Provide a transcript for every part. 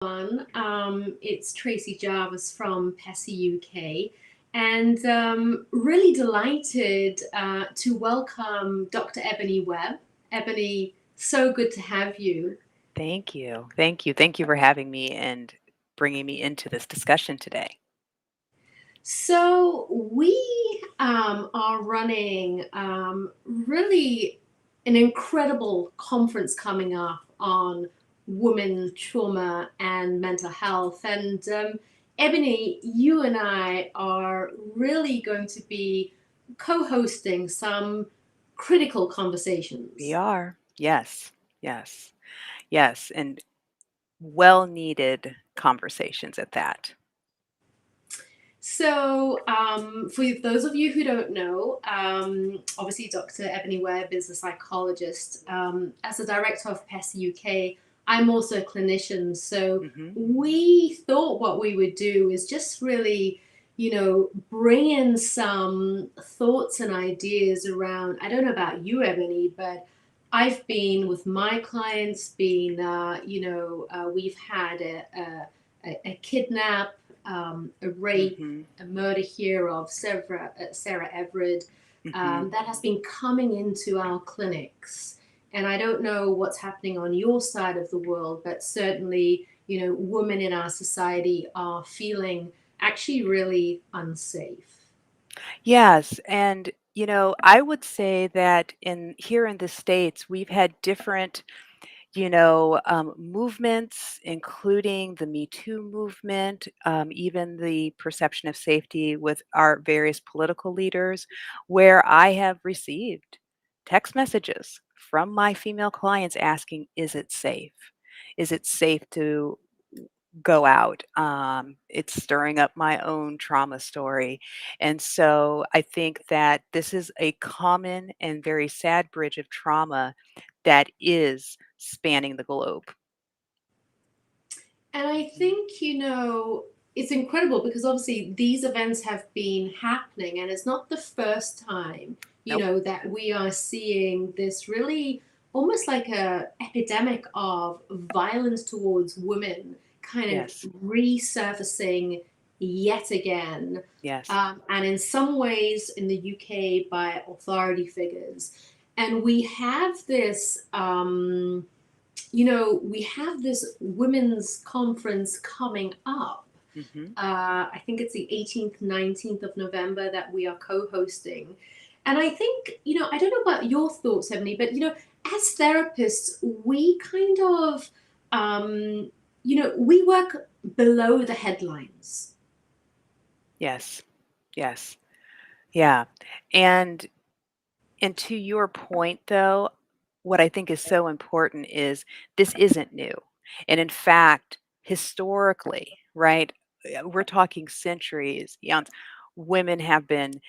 It's Tracy Jarvis from PESI UK, and really delighted to welcome Dr. Ebony Webb. Ebony, so good to have you. Thank you. Thank you. Thank you for having me and bringing me into this discussion today. So, we are running really an incredible conference coming up on women, trauma, and mental health. And Ebony, you and I are really going to be co hosting some critical We conversations. are. Yes. Yes. Yes. And well needed conversations at that. So, for those of you who don't know, obviously Dr. Ebony Webb is a psychologist. As a director of PESI UK, I'm also a clinician. So, Hmm. we thought what we would do is just really, bring in some thoughts and ideas around. I don't know about you, Ebony, but I've been with my clients, we've had a kidnap, a rape, Hmm. a murder here of Sarah Everard Hmm. that has been coming into our clinics. And I don't know what's happening on your side of the world, but certainly, women in our society are feeling actually really unsafe. Yes. And, I would say that here in the States, we've had different movements, including the Me Too movement, even the perception of safety with our various political leaders, where I have received text messages from my female clients asking, is it safe? Is it safe to go out? It's stirring up my own trauma story. And so I think that this is a common and very sad bridge of trauma that is spanning the globe. And I think, it's incredible because obviously these events have been happening, and it's not the first time, Nope. that we are seeing this really almost like a epidemic of violence towards women kind of Yes. resurfacing yet again. Yes. And in some ways in the UK by authority figures. And we have this we have this women's conference coming up. Hmm. I think it's the 18th, 19th of November that we are co hosting. And I think, I don't know about your thoughts, Ebony, but, as therapists, we kind of, we work below the headlines. Yes. Yes. Yeah. And and to your point though, what I think is so important is this isn't new. And in fact, historically, right? We're talking centuries, eons, women have been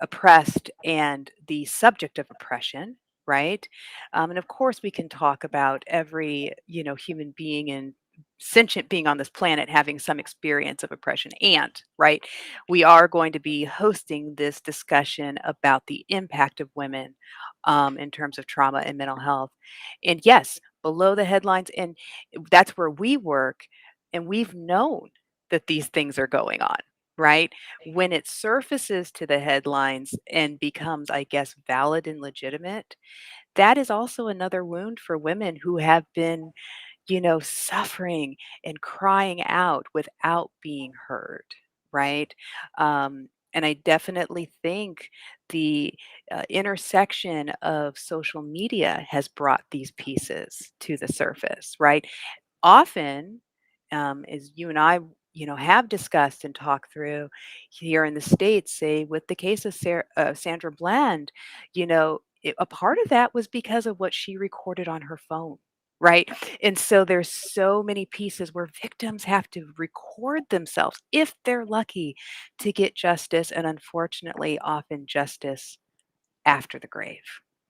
oppressed and the subject of oppression, right? And of course, we can talk about every, human being and sentient being on this planet having some experience of oppression. And, right, we are going to be hosting this discussion about the impact of women in terms of trauma and mental health. And yes, below the headlines, and that's where we work, and we've known that these things are going on. Right? When it surfaces to the headlines and becomes, I guess, valid and legitimate, that is also another wound for women who have been, suffering and crying out without being heard, right? And I definitely think the intersection of social media has brought these pieces to the surface, right? Often, as you and I, have discussed and talked through here in the States, say with the case of Sandra Bland, a part of that was because of what she recorded on her phone. Right. And so there's so many pieces where victims have to record themselves if they're lucky to get justice. And unfortunately, often justice after the grave,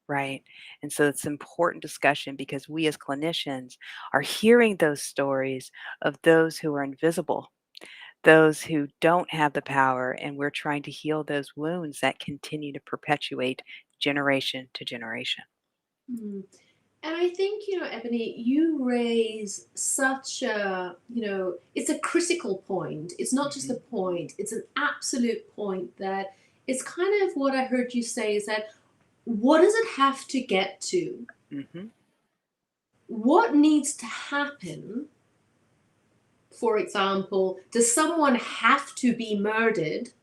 right? And so it's an important discussion because we as clinicians are hearing those stories of those who are invisible, those who don't have the power, and we're trying to heal those wounds that continue to perpetuate generation to generation. Hmm. And I think, Ebony, you raise such a, it's a critical point. It's not just a Mhm. point, it's an absolute point that it's kind of what I heard you say is that what does it have to get to? Mhm. What needs to happen? For example, does someone have to be murdered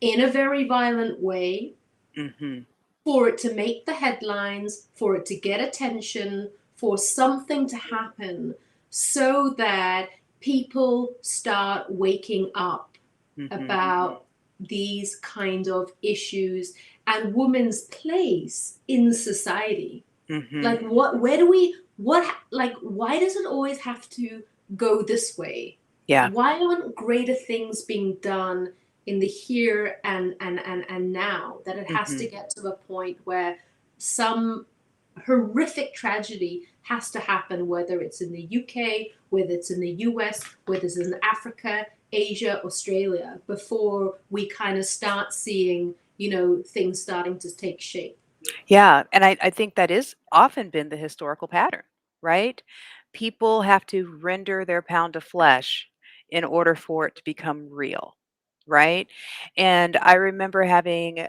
in a very violent way Mhm. for it to make the headlines, for it to get attention, for something to happen so that people start waking up Mhm. about these kind of issues and women's place in society? Like, Mhm. where do we, like, why does it always have to go this way? Yeah. Why aren't greater things being done in the here and now, that it has to Mhm. get to the point where some horrific tragedy has to happen, whether it's in the UK, whether it's in the US, whether it's in Africa, Asia, Australia, before we kind of start seeing, things starting to take shape? Yeah, and I think that is often been the historical pattern, right? People have to render their pound of flesh in order for it to become real, right? And I remember having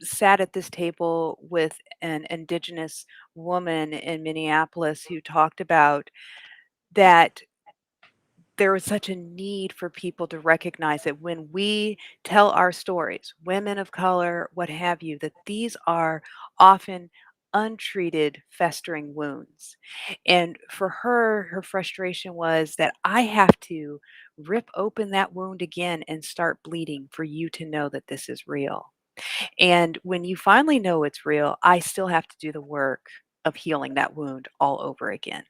sat at this table with an indigenous woman in Minneapolis who talked about that there was such a need for people to recognize that when we tell our stories, women of color, what have you, that these are often untreated, festering wounds. And for her, her frustration was that I have to rip open that wound again and start bleeding for you to know that this is real. And when you finally know it's real, I still have to do the work of healing that wound all over again.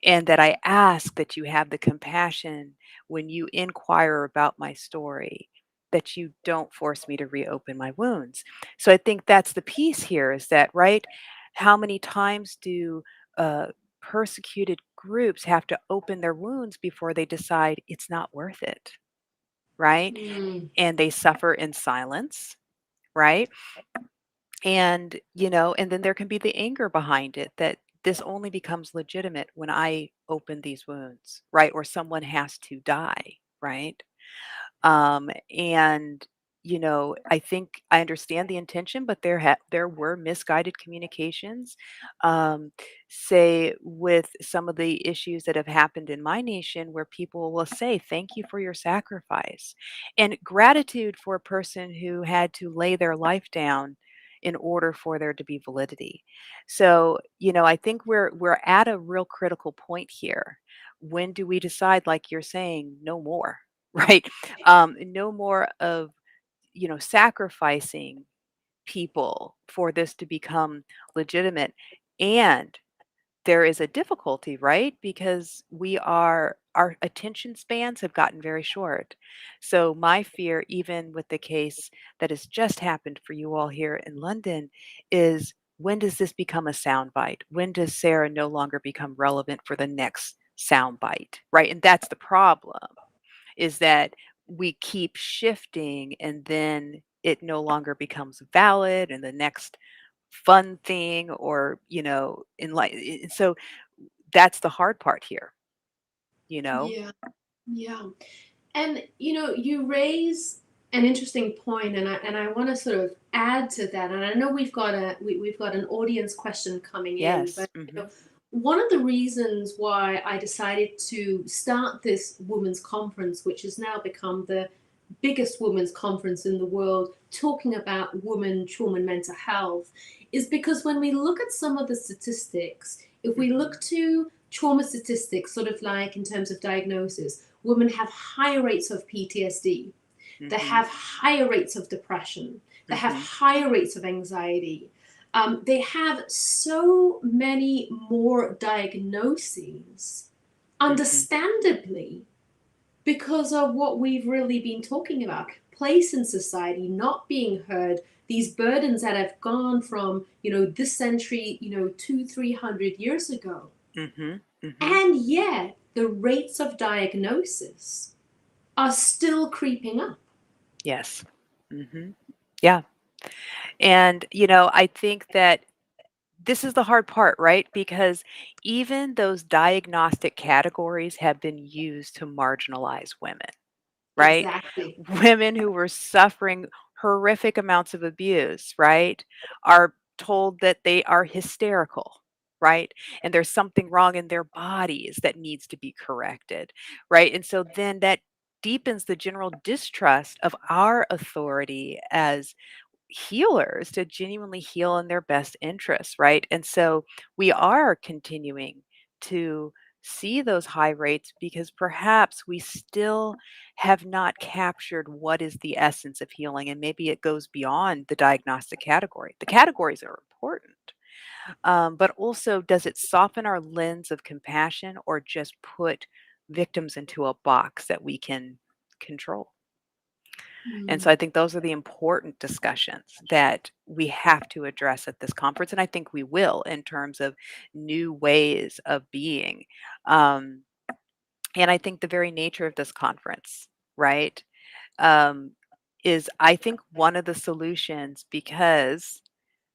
And that I ask that you have the compassion when you inquire about my story, that you don't force me to reopen my wounds. So I think that's the piece here is that, right? How many times do persecuted groups have to open their wounds before they decide it's not worth it, right? Mm, And they suffer in silence, right? And, and then there can be the anger behind it that this only becomes legitimate when I open these wounds, right? Or someone has to die, right? And I think I understand the intention, but there were misguided communications. Um, say with some of the issues that have happened in my nation, where people will say, "Thank you for your sacrifice," and gratitude for a person who had to lay their life down in order for there to be validity. So, I think we're at a real critical point here. When do we decide, like you're saying, no more? Right? No more of, sacrificing people for this to become legitimate. And there is a difficulty, right? Because our attention spans have gotten very short. So my fear, even with the case that has just happened for you all here in London, is when does this become a soundbite? When does Sarah no longer become relevant for the next soundbite? Right. And that's the problem, is that we keep shifting and then it no longer becomes valid and the next fun thing, or in like, so that's the hard part here, you know yeah, yeah. And you raise an interesting point, and I want to sort of add to that. And I know we've got an audience question coming in, yes. but one of the reasons why I decided to start this women's conference, which has now become the biggest women's conference in the world, talking about women, trauma, and mental health, is because when we look at some of the statistics, if we Mhm. look to trauma statistics, sort of like in terms of diagnosis, women have higher rates of PTSD, they Mhm. have higher rates of depression, they have Mhm. higher rates of anxiety. They have so many more diagnoses, Mhm. understandably, because of what we've really been talking about, place in society, not being heard, these burdens that have gone from this century, 200-300 years ago. Mhm. Mhm. And yet the rates of diagnosis are still creeping up. Yes. Mhm. Yeah. And I think that this is the hard part, right? Because even those diagnostic categories have been used to marginalize women, right? Exactly. Women who were suffering horrific amounts of abuse, right, are told that they are hysterical, right? And there's something wrong in their bodies that needs to be corrected, right? And so then that deepens the general distrust of our authority as healers to genuinely heal in their best interests, right? And so we are continuing to see those high rates because perhaps we still have not captured what is the essence of healing. And maybe it goes beyond the diagnostic category. The categories are important, but also does it soften our lens of compassion or just put victims into a box that we can control? And so Mm. I think those are the important discussions that we have to address at this conference. And I think we will in terms of new ways of being. Um, and I think the very nature of this conference, right, um, is I think one of the solutions because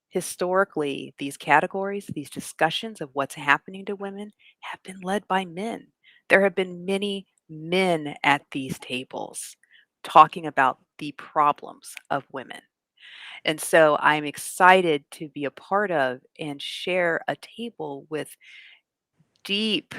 historically these categories, these discussions of what's happening to women have been led by men. There have been many men at these tables talking about the problems of women. And so I'm excited to be a part of and share a table with deep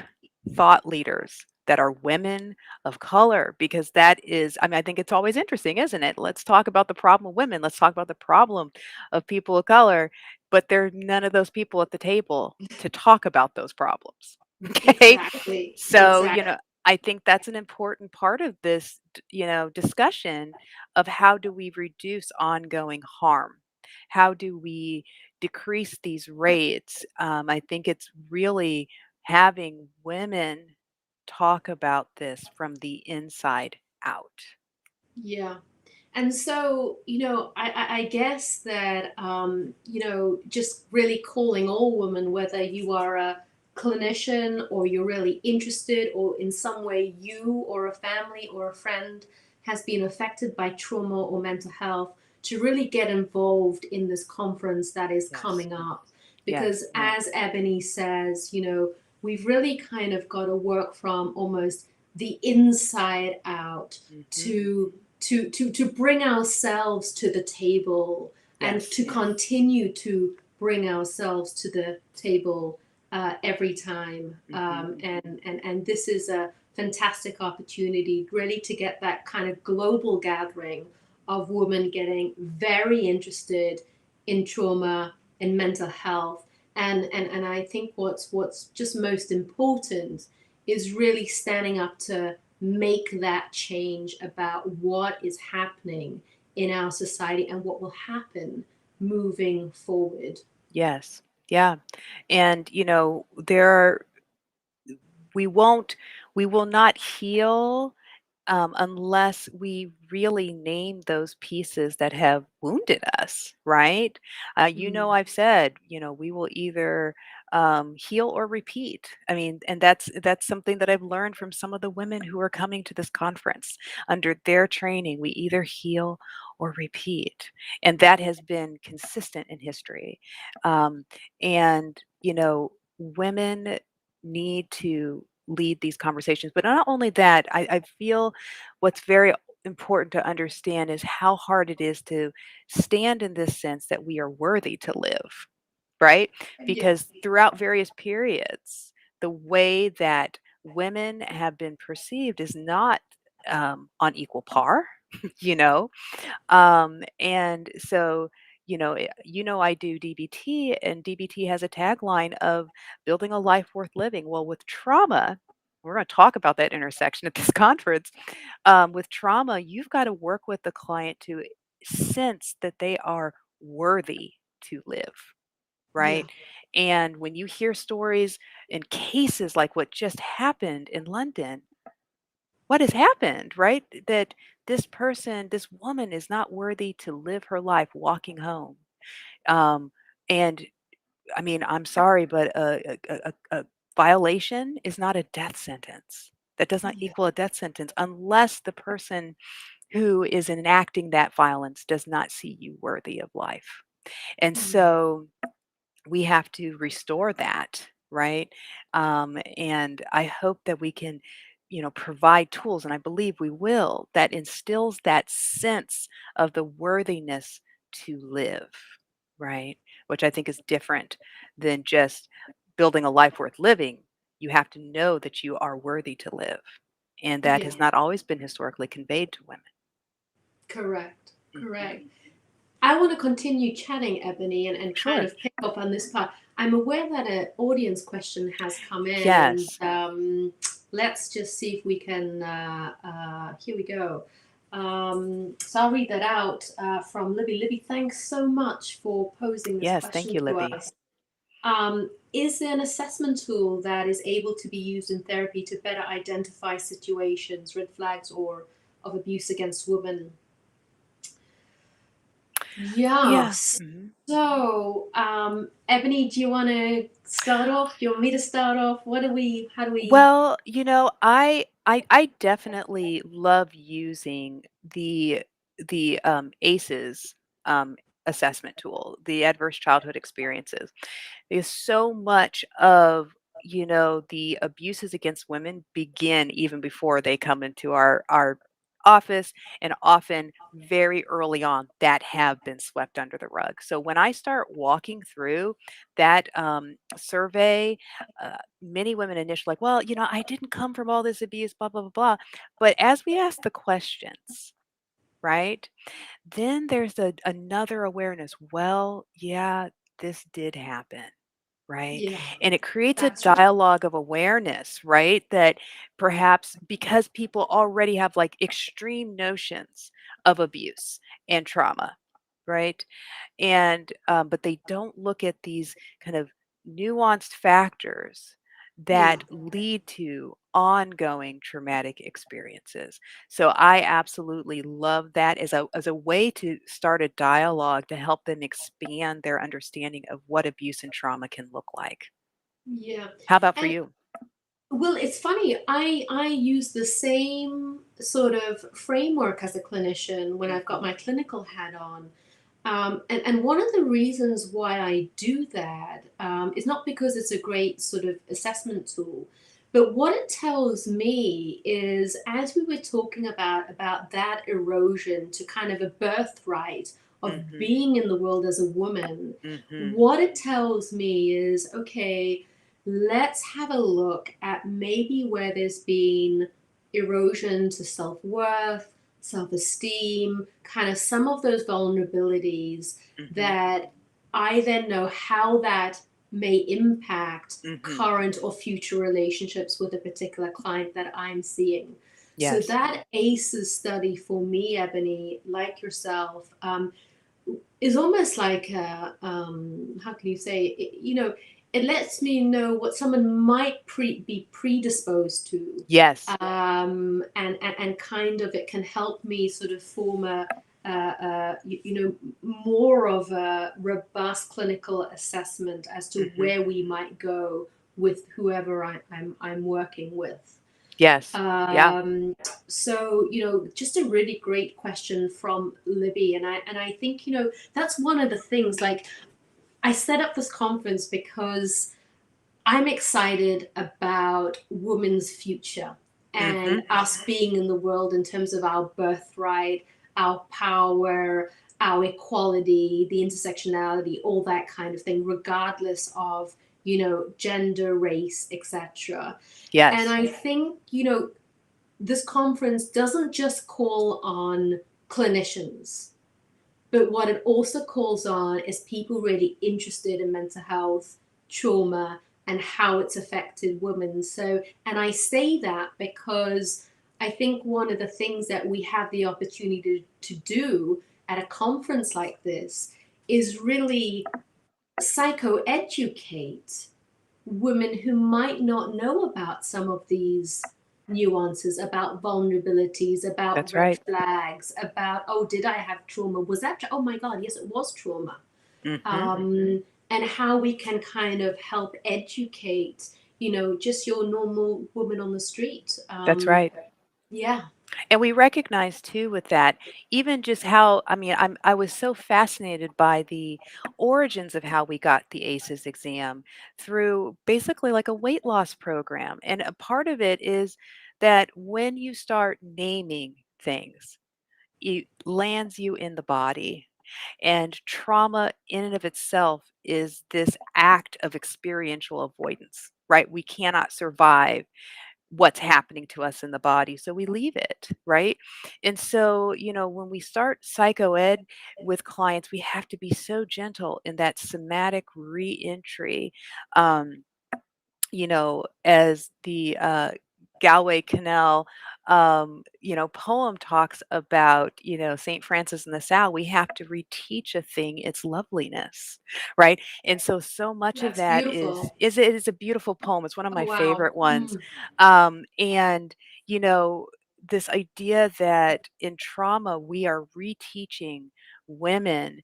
thought leaders that are women of color because that is, I mean, I think it's always interesting, isn't it? Let's talk about the problem of women. Let's talk about the problem of people of color, but there are none of those people at the table to talk about those problems. Okay. Exactly. So, Exactly. I think that's an important part of this, discussion of how do we reduce ongoing harm? How do we decrease these rates? I think it's really having women talk about this from the inside out. Yeah. And so, I guess that, just really calling all women, whether you are a clinician or you're really interested, or in some way you or a family or a friend has been affected by trauma or mental health, to really get involved in this conference that is Yes. coming up. Yes. Because as Ebony says, we've really kind of got to work from almost the inside out Hmm. to bring ourselves to the table, and Yes. to continue to bring ourselves to the table every time. Hmm. And this is a fantastic opportunity, really, to get that kind of global gathering of women getting very interested in trauma and mental health. And I think what's just most important is really standing up to make that change about what is happening in our society and what will happen moving forward. Yes. Yeah. And there are we won't we will not heal unless we really name those pieces that have wounded us, right? Mm. I've said, we will either heal or repeat. I mean, and that's something that I've learned from some of the women who are coming to this conference. Under their training, we either heal or repeat, and that has been consistent in history. Um, and women need to lead these conversations. But not only that, I feel what's very important to understand is how hard it is to stand in this sense that we are worthy to live, right? Yeah. Because throughout various periods, the way that women have been perceived is not on equal par, you know, and so, I do DBT, and DBT has a tagline of building a life worth living. Well, with trauma, we're going to talk about that intersection at this conference. With trauma, you've got to work with the client to sense that they are worthy to live, Yeah. right? And when you hear stories and cases like what just happened in London, what has happened, right? That this person, this woman is not worthy to live her life walking home. Um, and I mean, I'm sorry, but a violation is not a death sentence. That does not Yeah. equal a death sentence unless the person who is enacting that violence does not see you worthy of life. And Mm. so we have to restore that, right? And I hope that we can, provide tools, and I believe we will, that instills that sense of the worthiness to live, right? Which I think is different than just building a life worth living. You have to know that you are worthy to live. And that Yeah, has not always been historically conveyed to women. correct, Mhm. correct. I want to continue chatting, Ebony, and kind Sure. of pick up on this part. I'm aware that an audience question has come in, and Yes. let's just see if we can. Here we go. So I'll read that out from Libby. Libby, thanks so much for posing this Yes. Thank question you, to Libby. us. Is there an assessment tool that is able to be used in therapy to better identify situations, red flags, or of abuse against women? Yeah. Yeah. Mhm. So, Ebony, do you want to start off? Do you want me to start off? How do we? Well, I definitely love using the ACEs um, assessment tool, the adverse childhood experiences, because so much of the abuses against women begin even before they come into our office, and often very early on that have been swept under the rug. So when I start walking through that survey, many women initially like, well, I didn't come from all this abuse, blah, blah, blah, blah. But as we ask the questions, right, then there's another awareness. Well, yeah, this did happen. Right. Yeah, And it creates a that's right. dialogue of awareness, right? That perhaps because people already have like extreme notions of abuse and trauma, right? And but they don't look at these kind of nuanced factors Yeah, that lead to ongoing traumatic experiences. So I absolutely love that as a way to start a dialogue to help them expand their understanding of what abuse and trauma can look like. yeah. How about for And you? well, it's funny. I use the same sort of framework as a clinician when I've got Mhm. my clinical hat on. And one of the reasons why I do that is not because it's a great sort of assessment tool, but what it tells me is, as we were talking about that erosion to kind of a birthright of Mhm. being in the world as a woman, Mhm. what it tells me is, okay, let's have a look at maybe where there's been erosion to self-worth, self-esteem, kind of some of those vulnerabilities Mhm. that I then know how that may impact Mhm. current or future relationships with a particular client that I'm seeing. So Yes. that ACEs study for me, Ebony, like yourself, is almost like how can you say it, it lets me know what someone might be predisposed to, Yes. and kind of it can help me sort of form more of a robust clinical assessment as to Mhm. where we might go with whoever I'm working with. Yes. Yeah. Um, so, just a really great question from Libby, and I think that's one of the things. Like, I set up this conference because I'm excited about women's future and Mhm. us being in the world in terms of our birthright, our power, our equality, the intersectionality, all that kind of thing, regardless of gender, race, etc. And Yes. I think this conference doesn't just call on clinicians, but what it also calls on is people really interested in mental health, trauma, and how it's affected women. So, and I say that because I think one of the things that we have the opportunity to do at a conference like this is really psychoeducate women who might not know about some of these nuances, about vulnerabilities, about That's red right. flags, about, oh, did I have trauma? Was that, oh my God, yes, it was trauma. Mhm. And how we can kind of help educate, just your normal woman on the street. That's right. Yeah. And we recognize too with that, even just how, I mean, I was so fascinated by the origins of how we got the ACEs exam through basically like a weight loss program. And a part of it is that when you start naming things, it lands you in the body. And trauma in and of itself is this act of experiential avoidance, right? We cannot survive what's happening to us in the body. So we leave it, right? And so, when we start psychoed with clients, we have to be so gentle in that somatic reentry. Um, as the Galway Canal, poem talks about, St. Francis and the Sow, we have to reteach a thing its loveliness, right? And so much of That's that is beautiful. is it is a beautiful poem. It's one of Oh, my wow. favorite ones. Mm. And you know, this idea that in trauma we are reteaching women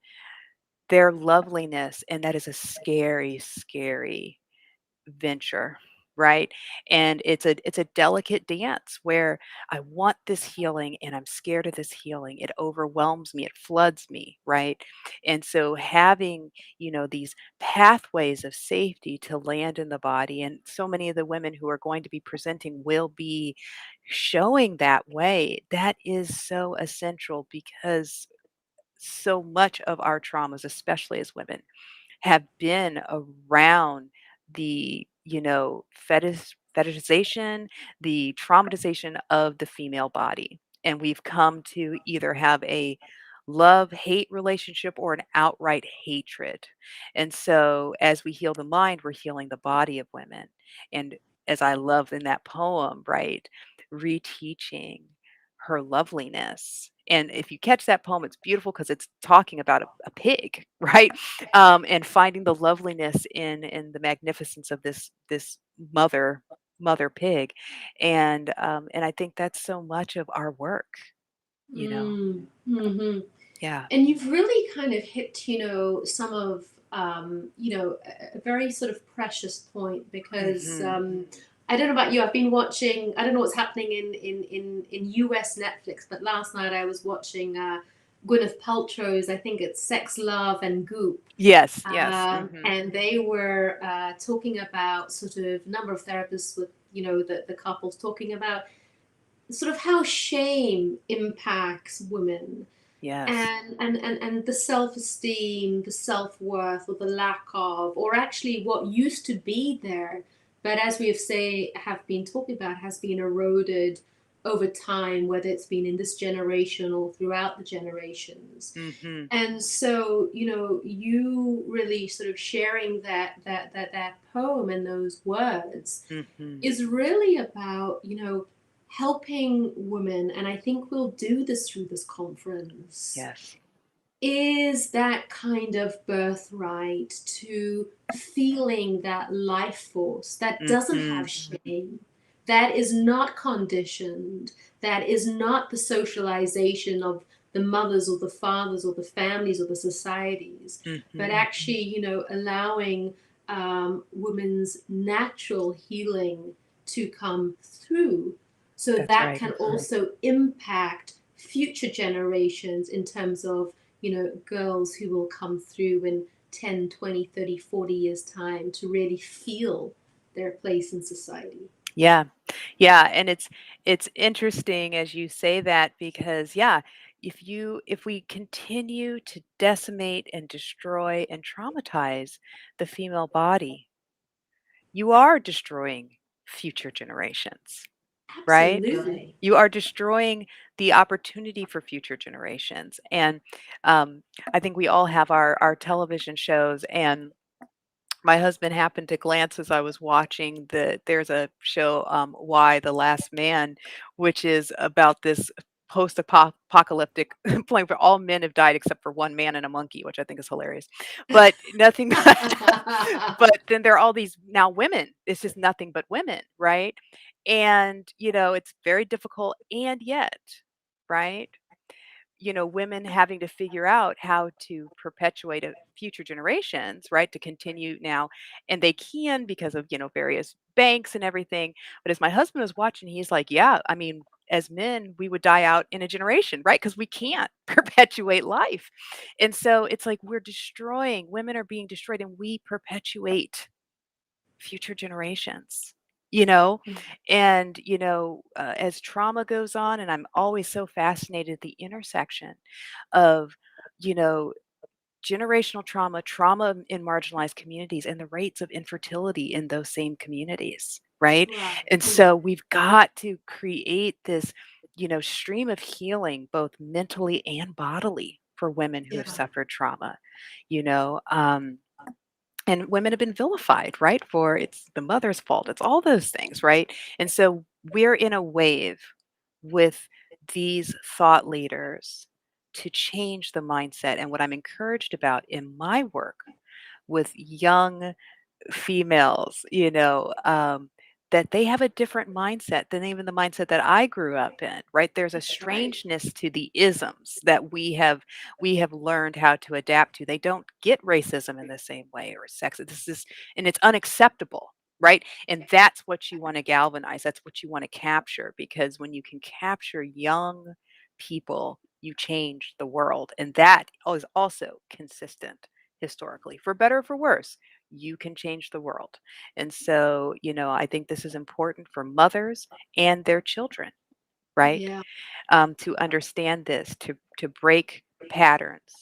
their loveliness, and that is a scary, scary venture, right? And it's a delicate dance where I want this healing and I'm scared of this healing. It overwhelms me, it floods me, right? And so having, these pathways of safety to land in the body, and so many of the women who are going to be presenting will be showing that way. That is so essential because so much of our traumas, especially as women, have been around the, fetishization, the traumatization of the female body. And we've come to either have a love-hate relationship or an outright hatred. And so as we heal the mind, we're healing the body of women. And as I love in that poem, right, reteaching her loveliness. And if you catch that poem, it's beautiful because it's talking about a pig, right? And finding the loveliness in the magnificence of this mother pig, and I think that's so much of our work, you know. Mm. Hmm. Yeah. And you've really kind of hit, some of, a very sort of precious point because Hmm. I don't know about you. I've been watching. I don't know what's happening in US Netflix, but last night I was watching Gwyneth Paltrow's. I think it's Sex, Love, and Goop. Yes. Yes. Hmm. And they were talking about sort of number of therapists with the couples talking about sort of how shame impacts women Yes. and the self-esteem, the self-worth, or the lack of, or actually what used to be there, but as we have been talking about, has been eroded over time, whether it's been in this generation or throughout the generations. Hmm. And so, you really sort of sharing that poem and those words Hmm. is really about, helping women, and I think we'll do this through this conference, Yes. is that kind of birthright to feeling that life force that doesn't Hmm. have shame, that is not conditioned, that is not the socialization of the mothers or the fathers or the families or the societies, but Hmm. actually, allowing women's natural healing to come through so That's that right. can also impact future generations in terms of girls who will come through in 10, 20, 30, 40 years time to really feel their place in society. Yeah. Yeah, and it's interesting as you say that because yeah, if we continue to decimate and destroy and traumatize the female body, you are destroying future generations, right? Absolutely. You are destroying the opportunity for future generations. And um, I think we all have our television shows, and my husband happened to glance as I was watching there's a show, Why the Last Man, which is about this post-apocalyptic point where all men have died except for one man and a monkey, which I think is hilarious. But nothing but then there are all these now women. It's just nothing but women, right? And, it's very difficult and yet, right? Women having to figure out how to perpetuate a future generations, right? To continue now. And they can because of, various banks and everything. But as my husband was watching, he's like, yeah, I mean, as men, we would die out in a generation, right? Because we can't perpetuate life. And so it's like we're destroying, women are being destroyed, and we perpetuate future generations, you know? Mm. And, as trauma goes on, and I'm always so fascinated at the intersection of, you know, generational trauma, trauma in marginalized communities, and the rates of infertility in those same communities, right? Right. And Yeah. so we've got to create this, stream of healing, both mentally and bodily, for women who have Yeah. suffered trauma, you know. And women have been vilified, right? For it's the mother's fault, it's all those things, right? And so we're in a wave with these thought leaders to change the mindset. And what I'm encouraged about in my work with young females, that they have a different mindset than even the mindset that I grew up in, right? There's a Right. strangeness to the isms that we have learned how to adapt to. They don't get racism in the same way, or sex. And it's unacceptable, right? And that's what you want to galvanize. That's what you want to capture, because when you can capture young people, you change the world. And that is also consistent historically, for better or for worse. You can change the world. And so, I think this is important for mothers and their children, right? Yeah. To understand this, to break patterns,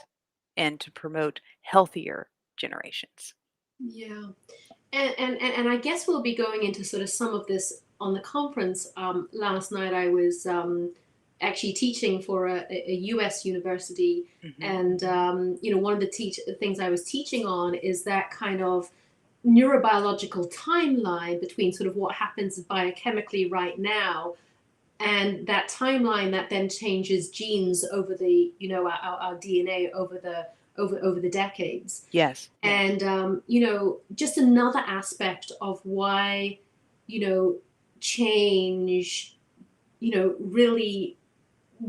and to promote healthier generations. Yeah. And I guess we'll be going into sort of some of this on the conference. Last night I was actually teaching for a U.S. university, Hmm. and one of the things I was teaching on is that kind of neurobiological timeline between sort of what happens biochemically right now and that timeline that then changes genes over the our DNA over the decades. Yes. And just another aspect of why change, really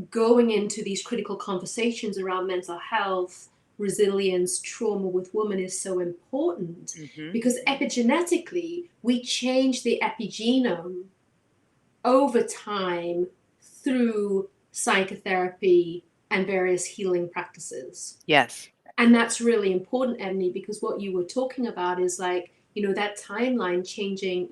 going into these critical conversations around mental health, resilience, trauma with women is so important, Hmm. because epigenetically we change the epigenome over time through psychotherapy and various healing practices. Yes. And that's really important, Ebony, because what you were talking about is like, that timeline changing,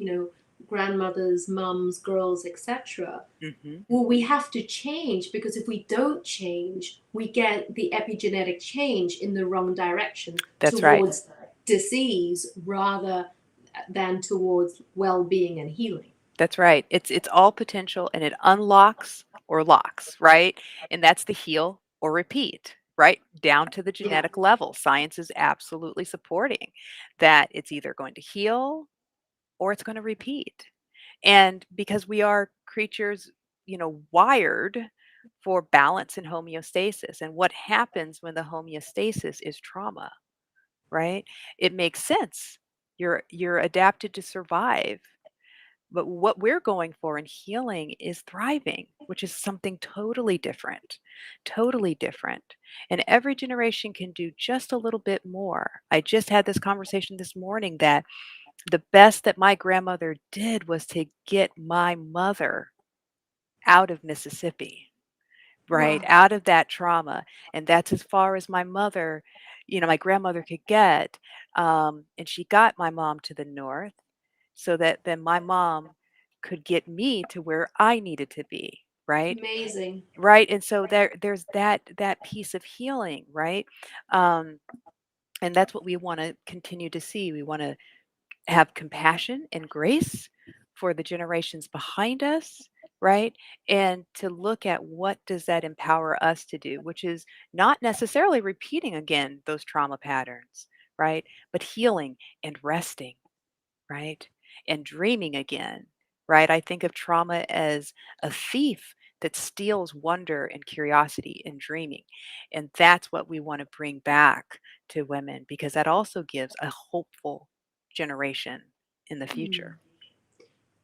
grandmothers, mums, girls, etc. Hmm. Well, we have to change, because if we don't change, we get the epigenetic change in the wrong direction That's right. towards disease rather than towards well-being and healing. That's right. It's all potential, and it unlocks or locks, right? And that's the heal or repeat, right? Down to the Yeah. genetic level. Science is absolutely supporting that it's either going to heal or it's going to repeat. And because we are creatures, wired for balance and homeostasis. And what happens when the homeostasis is trauma, right? It makes sense. You're adapted to survive, but what we're going for in healing is thriving, which is something totally different, totally different. And every generation can do just a little bit more. I just had this conversation this morning that the best that my grandmother did was to get my mother out of Mississippi, right? Wow. Out of that trauma. And that's as far as my mother, my grandmother could get. And she got my mom to the north, so that then my mom could get me to where I needed to be, right? Amazing. Right. And so there's that piece of healing, right? Um, and that's what we want to continue to see. We want to have compassion and grace for the generations behind us, right? And to look at what does that empower us to do, which is not necessarily repeating again those trauma patterns, right? But healing and resting, right? And dreaming again, right? I think of trauma as a thief that steals wonder and curiosity and dreaming. And that's what we want to bring back to women, because that also gives a hopeful generation in the Mm. future.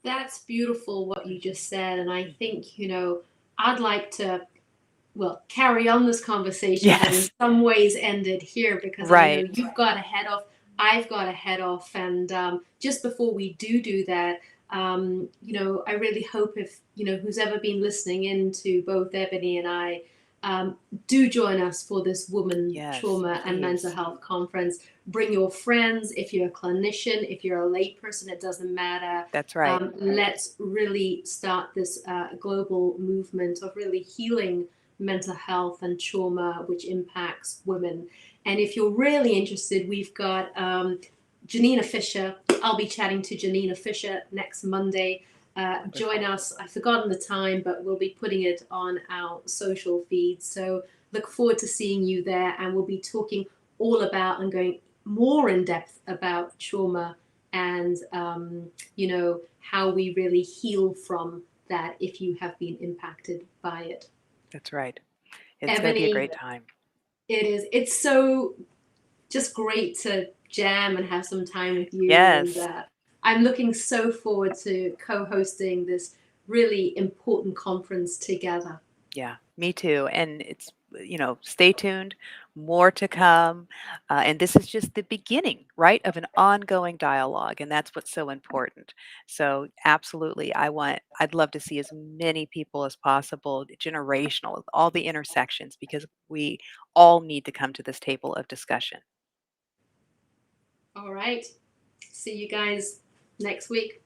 That's beautiful what you just said. And I Mhm. think, I'd like to, well, carry on this conversation, but in Yes, some ways end it here, because I know right. you've got to head off, I've got to head off. And just before we do that, I really hope if, who's ever been listening in to both Ebony and I, um, do join us for this Woman Yes, Trauma and Mental please. Health Conference. Bring your friends. If you're a clinician, if you're a layperson, it doesn't matter. That's right. Let's really start this global movement of really healing mental health and trauma, which impacts women. And if you're really interested, we've got Janina Fisher. I'll be chatting to Janina Fisher next Monday. Join Wonderful. us. I've forgotten the time, but we'll be putting it on our social feeds. So look forward to seeing you there. And we'll be talking all about and going more in depth about trauma and, how we really heal from that if you have been impacted by it. That's right. It's going to be a Ebony, great time. it is. It's so just great to jam and have some time with you. And Yes. I'm looking so forward to co hosting this really important conference together. Yeah, me too. And it's, stay tuned, more to come. And this is just the beginning, right, of an ongoing dialogue. And that's what's so important. So, absolutely, I'd love to see as many people as possible, generational, all the intersections, because we all need to come to this table of discussion. All right. See you guys next week.